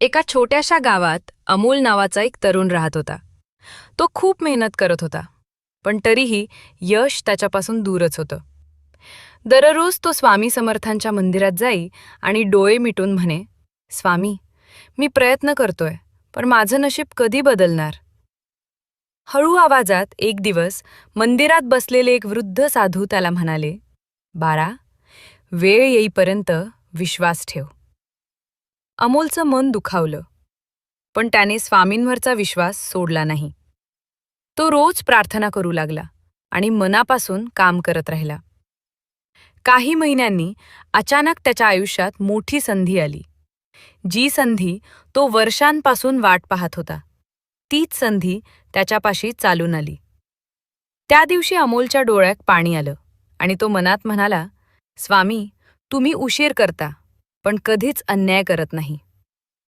एका छोट्याशा गावात अमोल नावाचा एक तरुण राहत होता. तो खूप मेहनत करत होता, पण तरीही यश त्याच्यापासून दूरच होतं. दररोज तो स्वामी समर्थांच्या मंदिरात जाई आणि डोळे मिटून म्हणे, स्वामी, मी प्रयत्न करतोय, पण माझं नशीब कधी बदलणार? हळू आवाजात एक दिवस मंदिरात बसलेले एक वृद्ध साधू त्याला म्हणाले, बाळा, वेळ येईपर्यंत विश्वास ठेव. अमोलचं मन दुखावलं, पण त्याने स्वामींवरचा विश्वास सोडला नाही. तो रोज प्रार्थना करू लागला आणि मनापासून काम करत राहिला. काही महिन्यांनी अचानक त्याच्या आयुष्यात मोठी संधी आली. जी संधी तो वर्षांपासून वाट पाहत होता, तीच संधी त्याच्यापाशी चालून आली. त्या दिवशी अमोलच्या डोळ्यात पाणी आलं आणि तो मनात म्हणाला, स्वामी, तुम्ही उशीर करता, पण कधीच अन्याय करत नाही.